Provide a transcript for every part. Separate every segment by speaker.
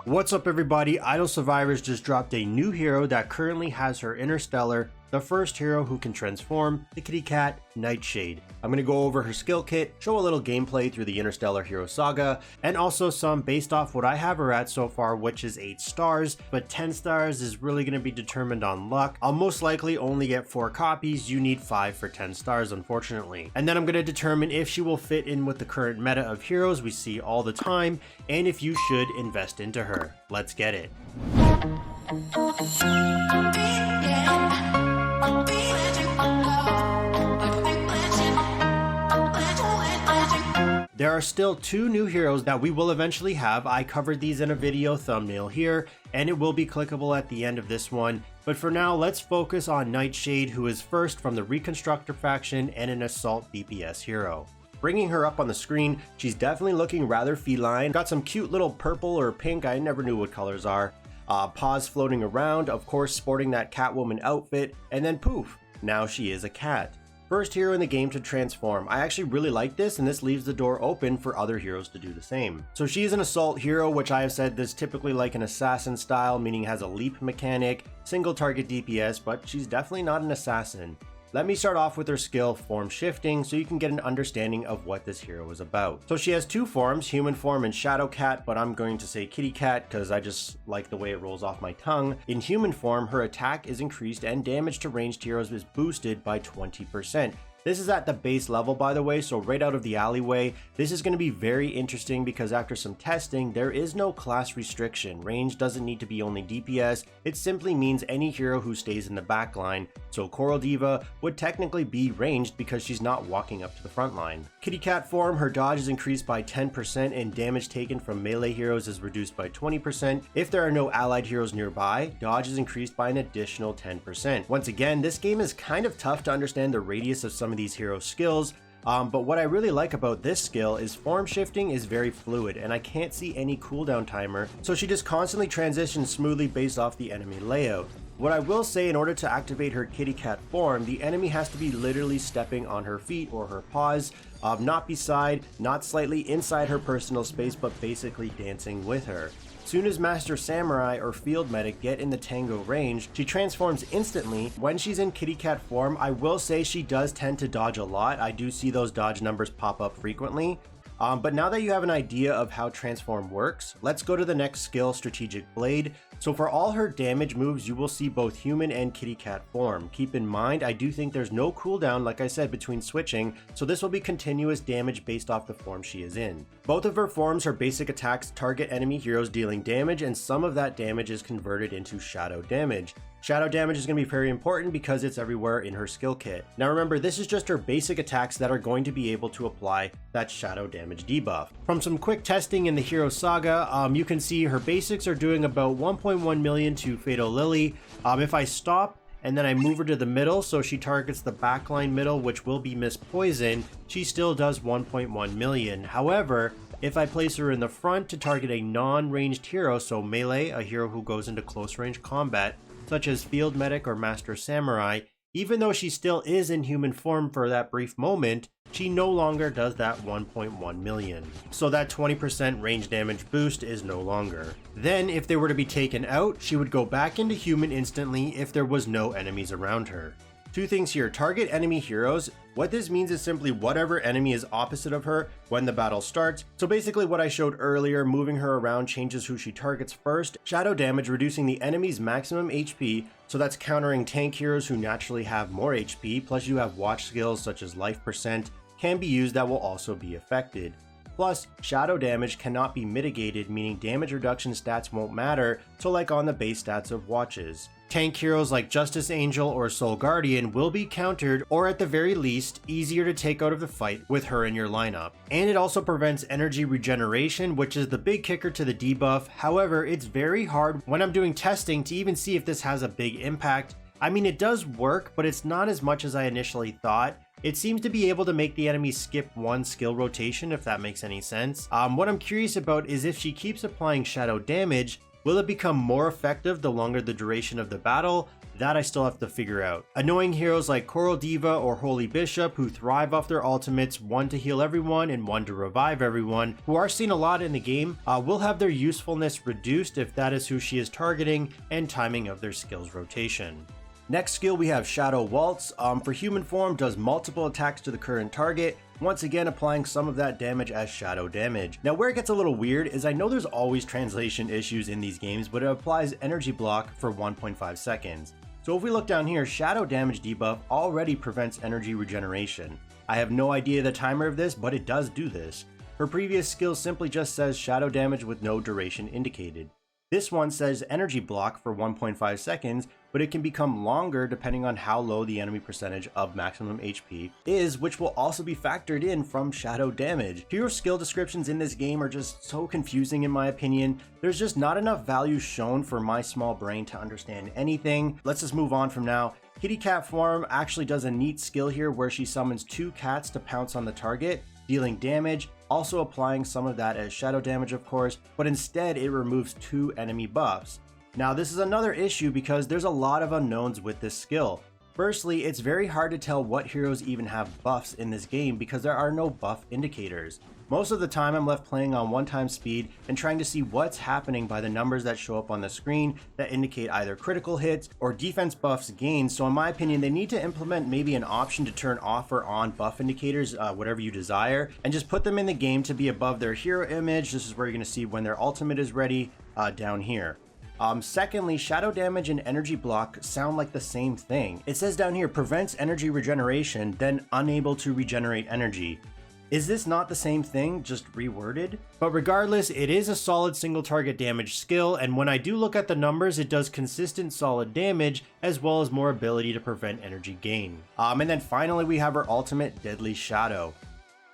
Speaker 1: What's up everybody, Idle Survivors just dropped a new hero that currently has her Interstellar, the first hero who can transform, the kitty cat, Nightshade. I'm going to go over her skill kit, show a little gameplay through the Interstellar hero saga, and also some based off what I have her at so far, which is 8 stars, but 10 stars is really going to be determined on luck. I'll most likely only get 4 copies, you need 5 for 10 stars unfortunately. And then I'm going to determine if she will fit in with the current meta of heroes we see all the time, and if you should invest into her. Let's get it. There are still 2 new heroes that we will eventually have. I covered these in a video thumbnail here, and it will be clickable at the end of this one. But for now, let's focus on Nightshade, who is first from the Reconstructor faction and an Assault DPS hero. Bringing her up on the screen, she's definitely looking rather feline. Got some cute little purple or pink, I never knew what colors are. Paws floating around, of course sporting that Catwoman outfit, and then poof, now she is a cat. First hero in the game to transform. I actually really like this, and this leaves the door open for other heroes to do the same. So she is an assault hero, which I have said is typically like an assassin style, meaning has a leap mechanic, single target DPS, but she's definitely not an assassin. Let me start off with her skill, form shifting, so you can get an understanding of what this hero is about. So she has 2 forms, human form and shadow cat, but I'm going to say kitty cat because I just like the way it rolls off my tongue. In human form, her attack is increased and damage to ranged heroes is boosted by 20%. This is at the base level, by the way, so right out of the alleyway. This is going to be very interesting because after some testing, there is no class restriction. Range doesn't need to be only DPS. It simply means any hero who stays in the back line. So Coral Diva would technically be ranged because she's not walking up to the front line. Kitty cat form, her dodge is increased by 10% and damage taken from melee heroes is reduced by 20%. If there are no allied heroes nearby, dodge is increased by an additional 10%. Once again, this game is kind of tough to understand the radius of some of these hero skills, but what I really like about this skill is form shifting is very fluid and I can't see any cooldown timer, so she just constantly transitions smoothly based off the enemy layout. What I will say, in order to activate her kitty cat form, the enemy has to be literally stepping on her feet or her paws, not beside, not slightly inside her personal space, but basically dancing with her. Soon as Master Samurai or Field Medic get in the Tango range, she transforms instantly. When she's in kitty cat form, I will say she does tend to dodge a lot. I do see those dodge numbers pop up frequently. But now that you have an idea of how transform works, let's go to the next skill, Strategic Blade. So for all her damage moves, you will see both human and kitty cat form. Keep in mind, I do think there's no cooldown, like I said, between switching, so this will be continuous damage based off the form she is in. Both of her forms, her basic attacks target enemy heroes dealing damage, and some of that damage is converted into shadow damage. Shadow damage is going to be very important because it's everywhere in her skill kit. Now remember, this is just her basic attacks that are going to be able to apply that shadow damage debuff. From some quick testing in the hero saga, you can see her basics are doing about 1.1 million to Fatal Lily. If I stop and then I move her to the middle, so she targets the backline middle, which will be Miss Poison, she still does 1.1 million. However, if I place her in the front to target a non-ranged hero, so melee, a hero who goes into close range combat, such as Field Medic or Master Samurai, even though she still is in human form for that brief moment, she no longer does that 1.1 million. So that 20% range damage boost is no longer. Then if they were to be taken out, she would go back into human instantly if there was no enemies around her. 2 things here, target enemy heroes. What this means is simply whatever enemy is opposite of her when the battle starts. So basically what I showed earlier, moving her around changes who she targets first. Shadow damage, reducing the enemy's maximum HP, so that's countering tank heroes who naturally have more HP, plus you have watch skills such as life percent can be used that will also be affected. Plus, shadow damage cannot be mitigated, meaning damage reduction stats won't matter, so like on the base stats of watches. Tank heroes like Justice Angel or Soul Guardian will be countered, or at the very least, easier to take out of the fight with her in your lineup. And it also prevents energy regeneration, which is the big kicker to the debuff. However, it's very hard when I'm doing testing to even see if this has a big impact. I mean, it does work, but it's not as much as I initially thought. It seems to be able to make the enemy skip one skill rotation, if that makes any sense. What I'm curious about is if she keeps applying shadow damage, will it become more effective the longer the duration of the battle? That I still have to figure out. Annoying heroes like Coral Diva or Holy Bishop, who thrive off their ultimates, one to heal everyone and one to revive everyone, who are seen a lot in the game, will have their usefulness reduced if that is who she is targeting, and timing of their skills rotation. Next skill we have Shadow Waltz. For human form, does multiple attacks to the current target, once again applying some of that damage as shadow damage. Now where it gets a little weird is I know there's always translation issues in these games, but it applies energy block for 1.5 seconds. So if we look down here, shadow damage debuff already prevents energy regeneration. I have no idea the timer of this, but it does do this. Her previous skill simply just says shadow damage with no duration indicated. This one says energy block for 1.5 seconds, but it can become longer depending on how low the enemy percentage of maximum HP is, which will also be factored in from shadow damage. Hero skill descriptions in this game are just so confusing in my opinion. There's just not enough value shown for my small brain to understand anything. Let's just move on from now. Kitty Cat form actually does a neat skill here where she summons 2 cats to pounce on the target, dealing damage, also applying some of that as shadow damage of course, but instead it removes 2 enemy buffs. Now this is another issue because there's a lot of unknowns with this skill. Firstly, it's very hard to tell what heroes even have buffs in this game because there are no buff indicators. Most of the time I'm left playing on 1x speed and trying to see what's happening by the numbers that show up on the screen that indicate either critical hits or defense buffs gained. So in my opinion, they need to implement maybe an option to turn off or on buff indicators, whatever you desire, and just put them in the game to be above their hero image. This is where you're going to see when their ultimate is ready down here. Secondly, shadow damage and energy block sound like the same thing. It says down here, prevents energy regeneration, then unable to regenerate energy. Is this not the same thing, just reworded? But regardless, it is a solid single target damage skill, and when I do look at the numbers, it does consistent solid damage, as well as more ability to prevent energy gain. And then finally we have our ultimate, Deadly Shadow.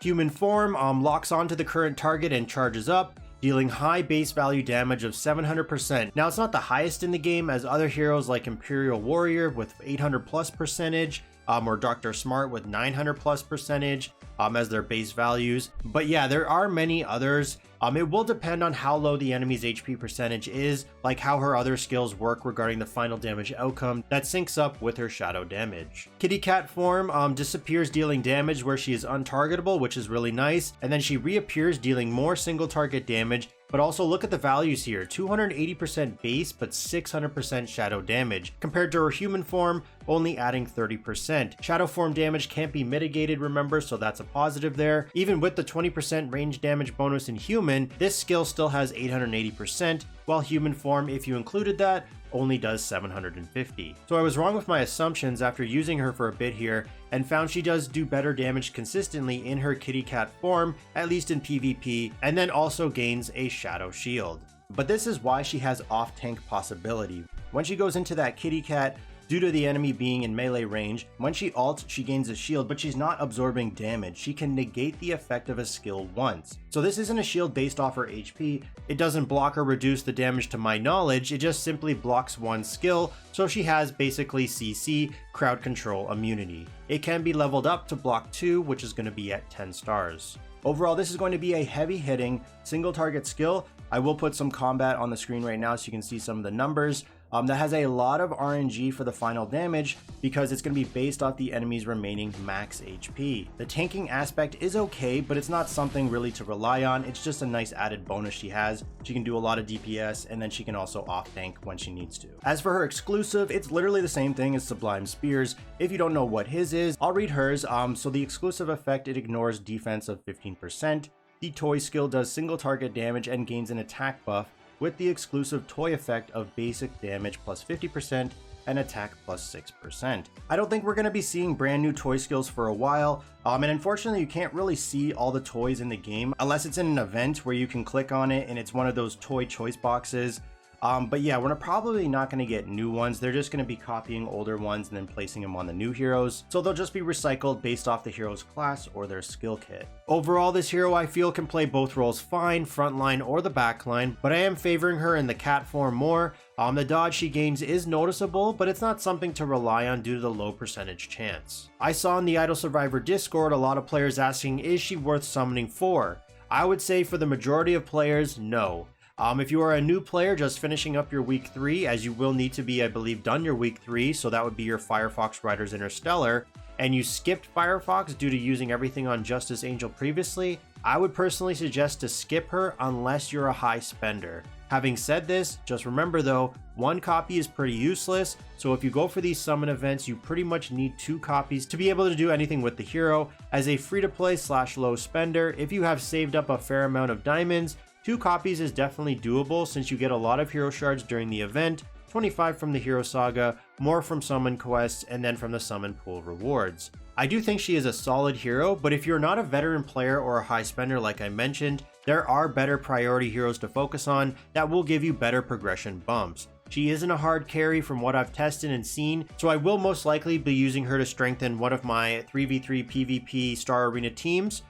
Speaker 1: Human form locks onto the current target and charges up, dealing high base value damage of 700%. Now it's not the highest in the game, as other heroes like Imperial Warrior with 800+%, or Dr. Smart with 900+% as their base values. But yeah, there are many others. It will depend on how low the enemy's HP percentage is, like how her other skills work regarding the final damage outcome that syncs up with her shadow damage. Kitty Cat form disappears dealing damage where she is untargetable, which is really nice, and then she reappears dealing more single target damage. But also look at the values here, 280% base but 600% shadow damage, compared to her human form only adding 30%. Shadow form damage can't be mitigated, remember, so that's a positive there. Even with the 20% range damage bonus in human, this skill still has 880%, while human form, if you included that, only does 750. So I was wrong with my assumptions after using her for a bit here, and found she does do better damage consistently in her Kitty Cat form, at least in PvP, and then also gains a shadow shield. But this is why she has off-tank possibility. When she goes into that Kitty Cat, due to the enemy being in melee range, when she ults, she gains a shield, but she's not absorbing damage. She can negate the effect of a skill once. So this isn't a shield based off her HP. It doesn't block or reduce the damage to my knowledge. It just simply blocks one skill. So she has basically CC, crowd control immunity. It can be leveled up to block 2, which is going to be at 10 stars. Overall, this is going to be a heavy hitting single target skill. I will put some combat on the screen right now so you can see some of the numbers. That has a lot of RNG for the final damage because it's going to be based off the enemy's remaining max HP. The tanking aspect is okay, but it's not something really to rely on. It's just a nice added bonus she has. She can do a lot of DPS, and then she can also off tank when she needs to. As for her exclusive, it's literally the same thing as Sublime Spears. If you don't know what his is, I'll read hers. So the exclusive effect, it ignores defense of 15%. The toy skill does single target damage and gains an attack buff, with the exclusive toy effect of basic damage plus 50% and attack plus 6%. I don't think we're going to be seeing brand new toy skills for a while, and unfortunately you can't really see all the toys in the game unless it's in an event where you can click on it and it's one of those toy choice boxes. But yeah, we're probably not going to get new ones. They're just going to be copying older ones and then placing them on the new heroes. So they'll just be recycled based off the hero's class or their skill kit. Overall, this hero I feel can play both roles fine, frontline or the backline, but I am favoring her in the cat form more. The dodge she gains is noticeable, but it's not something to rely on due to the low percentage chance. I saw in the Idle Survivor Discord a lot of players asking, is she worth summoning for? I would say for the majority of players, no. If you are a new player just finishing up your week 3, as you will need to be, I believe, done your week 3, so that would be your Firefox Riders Interstellar, and you skipped Firefox due to using everything on Justice Angel previously, I would personally suggest to skip her unless you're a high spender. Having said this, just remember though, 1 copy is pretty useless, so if you go for these summon events, you pretty much need 2 copies to be able to do anything with the hero. As a free-to-play / low spender, if you have saved up a fair amount of diamonds, 2 copies is definitely doable since you get a lot of hero shards during the event, 25 from the Hero Saga, more from summon quests, and then from the summon pool rewards. I do think she is a solid hero, but if you're not a veteran player or a high spender like I mentioned, there are better priority heroes to focus on that will give you better progression bumps. She isn't a hard carry from what I've tested and seen, so I will most likely be using her to strengthen one of my 3v3 PvP Star Arena teams,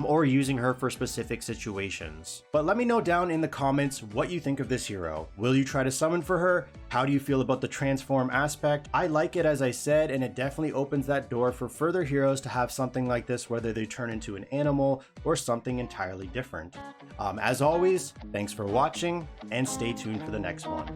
Speaker 1: or using her for specific situations. But let me know down in the comments what you think of this hero. Will you try to summon for her? How do you feel about the transform aspect? I like it, as I said, and it definitely opens that door for further heroes to have something like this, whether they turn into an animal or something entirely different. As always, thanks for watching and stay tuned for the next one.